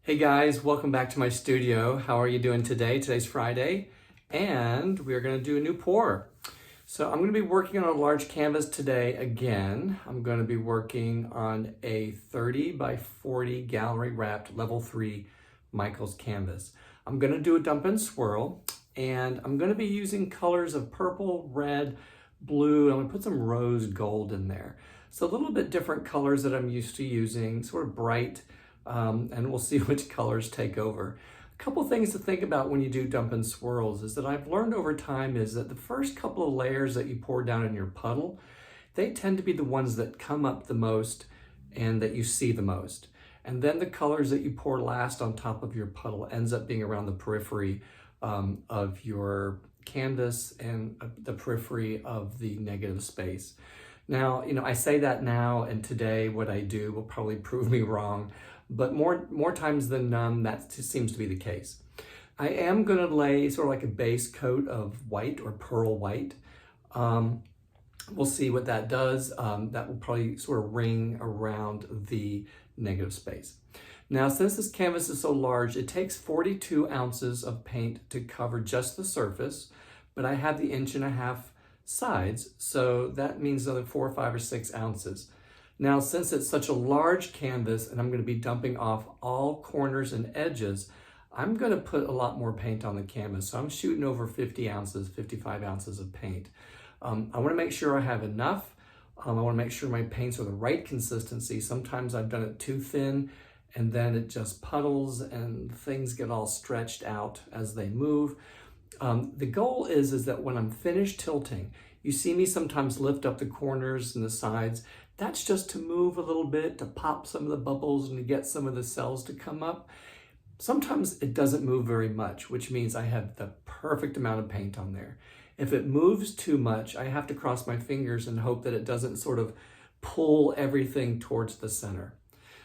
Hey guys, welcome back to my studio. How are you doing today? Today's Friday, and we're gonna do a new pour. So I'm gonna be working on a large canvas today again. I'm gonna be working on a 30 by 40 gallery wrapped level 3 Michaels canvas. I'm gonna do a dump and swirl, and I'm gonna be using colors of purple, red, blue. I'm gonna put some rose gold in there. So a little bit different colors that I'm used to using, sort of bright, and we'll see which colors take over. A couple things to think about when you do dump and swirls is that I've learned over time is that the first couple of layers that you pour down in your puddle, they tend to be the ones that come up the most and that you see the most. And then the colors that you pour last on top of your puddle ends up being around the periphery of your canvas and the periphery of the negative space. Now, I say that now, and today what I do will probably prove me wrong, but more times than none, that seems to be the case. I am going to lay sort of like a base coat of white or pearl white. We'll see what that does. That will probably sort of ring around the negative space. Now, since this canvas is so large, it takes 42 ounces of paint to cover just the surface, but I have the 1.5 inch sides, so that means another 4 or 5 or 6 ounces. Now, since it's such a large canvas and I'm going to be dumping off all corners and edges, I'm going to put a lot more paint on the canvas. So I'm shooting over 50 ounces, 55 ounces of paint. I want to make sure I have enough. I want to make sure my paints are the right consistency. Sometimes I've done it too thin and then it just puddles and things get all stretched out as they move. The goal is that when I'm finished tilting, you see me sometimes lift up the corners and the sides. That's just to move a little bit, to pop some of the bubbles and to get some of the cells to come up. Sometimes it doesn't move very much, which means I have the perfect amount of paint on there. If it moves too much, I have to cross my fingers and hope that it doesn't sort of pull everything towards the center.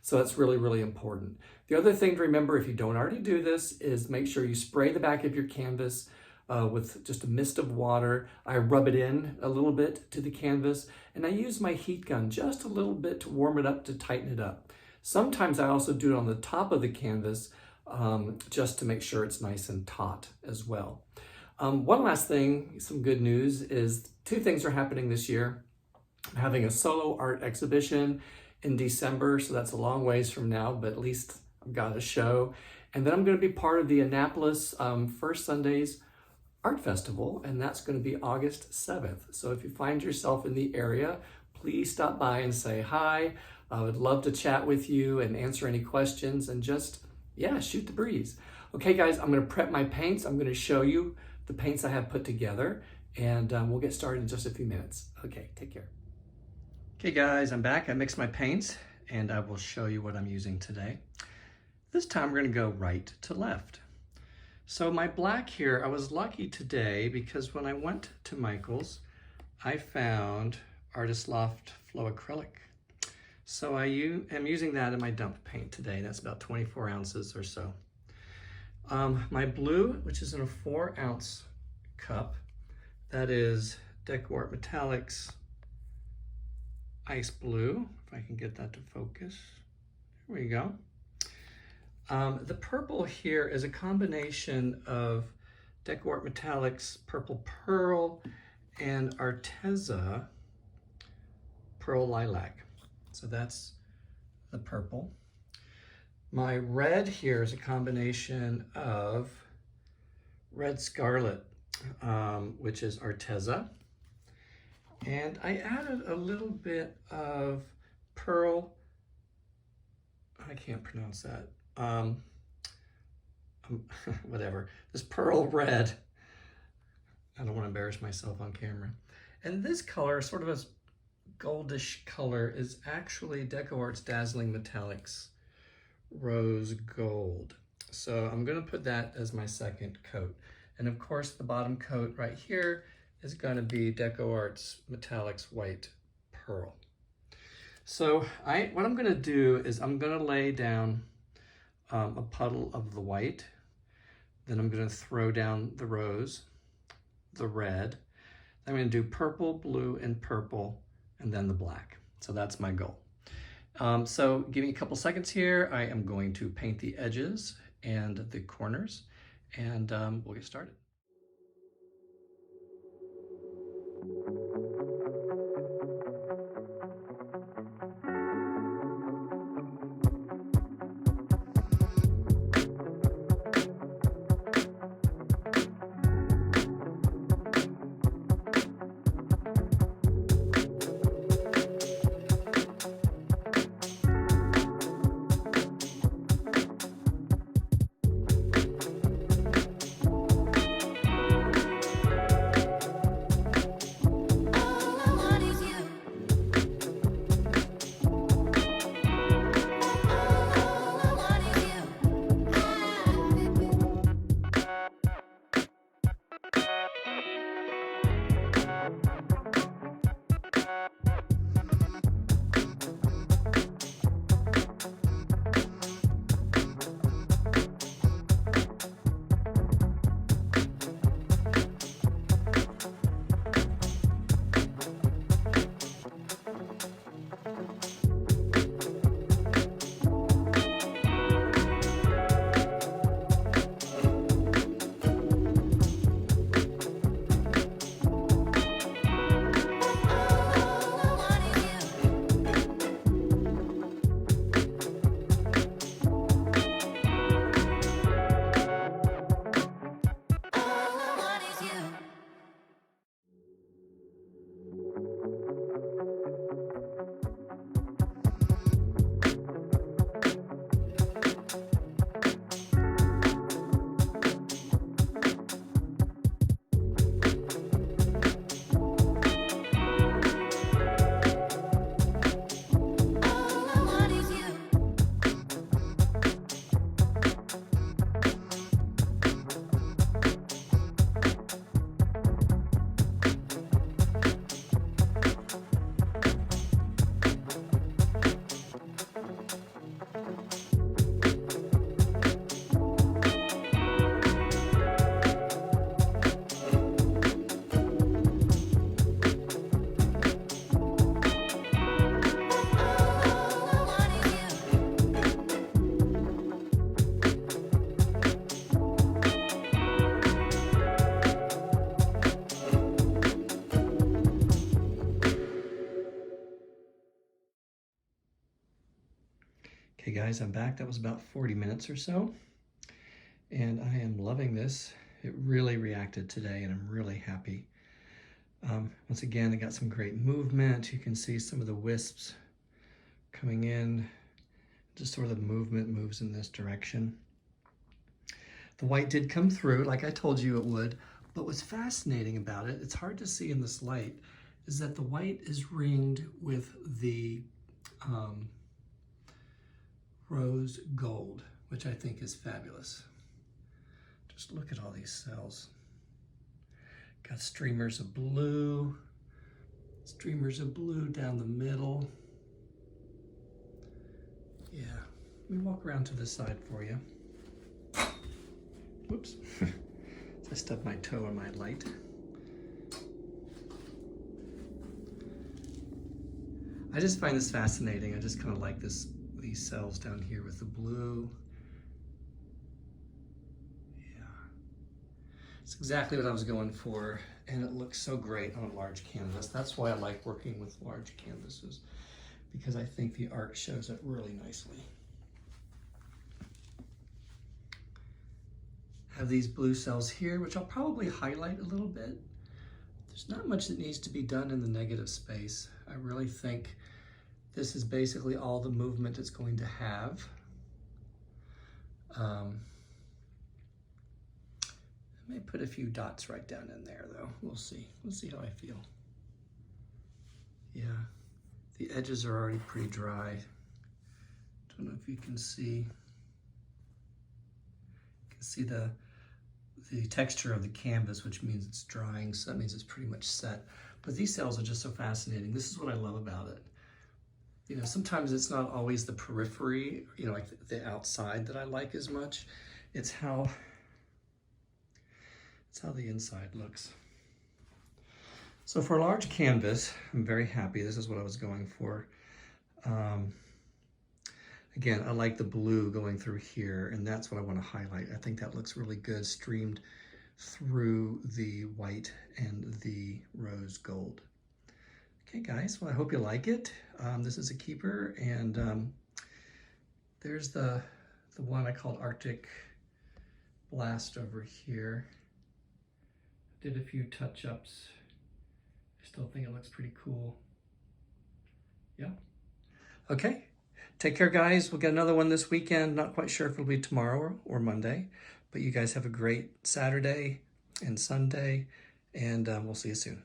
So that's really, really important. The other thing to remember, if you don't already do this, is make sure you spray the back of your canvas with just a mist of water. I rub it in a little bit to the canvas, and I use my heat gun just a little bit to warm it up, to tighten it up. Sometimes I also do it on the top of the canvas just to make sure it's nice and taut as well. One last thing, some good news, is 2 things are happening this year. I'm having a solo art exhibition in December, so that's a long ways from now, but at least I've got a show. And then I'm going to be part of the Annapolis First Sundays Art Festival, and that's going to be August 7th. So if you find yourself in the area, please stop by and say hi. I would love to chat with you and answer any questions and just, shoot the breeze. Okay, guys, I'm going to prep my paints. I'm going to show you the paints I have put together, and we'll get started in just a few minutes. Okay, take care. Okay, guys, I'm back. I mixed my paints, and I will show you what I'm using today. This time we're going to go right to left. So my black here, I was lucky today because when I went to Michaels, I found Artist Loft Flow Acrylic. So I am using that in my dump paint today. That's about 24 ounces or so. My blue, which is in a 4-ounce cup, that is Decor Metallics Ice Blue, if I can get that to focus. There we go. The purple here is a combination of Decor Metallics Purple Pearl and Arteza Pearl Lilac. So that's the purple. My red here is a combination of Red Scarlet, which is Arteza. And I added a little bit of Pearl, I can't pronounce that. Whatever, this Pearl Red. I don't want to embarrass myself on camera. And this color, sort of a goldish color, is actually DecoArt's Dazzling Metallics Rose Gold. So I'm going to put that as my second coat. And of course, the bottom coat right here is going to be DecoArt's Metallics White Pearl. So what I'm going to do is I'm going to lay down a puddle of the white. Then I'm going to throw down the rose, the red. I'm going to do purple, blue, and purple, and then the black. So that's my goal. So give me a couple seconds here. I am going to paint the edges and the corners, and we'll get started. Okay guys, I'm back. That was about 40 minutes or so, and I am loving this. It really reacted today, and I'm really happy. Once again, I got some great movement. You can see some of the wisps coming in. Just sort of the movement moves in this direction. The white did come through, like I told you it would, but what's fascinating about it, it's hard to see in this light, is that the white is ringed with the rose gold, which I think is fabulous. Just look at all these cells. Got streamers of blue down the middle. Yeah, let me walk around to this side for you. Whoops, I stubbed my toe on my light. I just find this fascinating. I just kind of like these cells down here with the blue. Yeah, it's exactly what I was going for, and it looks so great on a large canvas. That's why I like working with large canvases, because I think the art shows it really nicely. Have these blue cells here, which I'll probably highlight a little bit. There's not much that needs to be done in the negative space. I really think this is basically all the movement it's going to have. I may put a few dots right down in there though. We'll see. We'll see how I feel. Yeah, the edges are already pretty dry. Don't know if you can see. You can see the texture of the canvas, which means it's drying, so that means it's pretty much set. But these cells are just so fascinating. This is what I love about it. You know, sometimes it's not always the periphery, you know, like the outside that I like as much. It's how the inside looks. So for a large canvas, I'm very happy. This is what I was going for. Again, I like the blue going through here, and that's what I want to highlight. I think that looks really good, streamed through the white and the rose gold. Okay, guys, well, I hope you like it. This is a keeper, and there's the one I called Arctic Blast over here. Did a few touch-ups. I still think it looks pretty cool. Yeah. Okay. Take care, guys. We'll get another one this weekend. Not quite sure if it'll be tomorrow or Monday, but you guys have a great Saturday and Sunday, and we'll see you soon.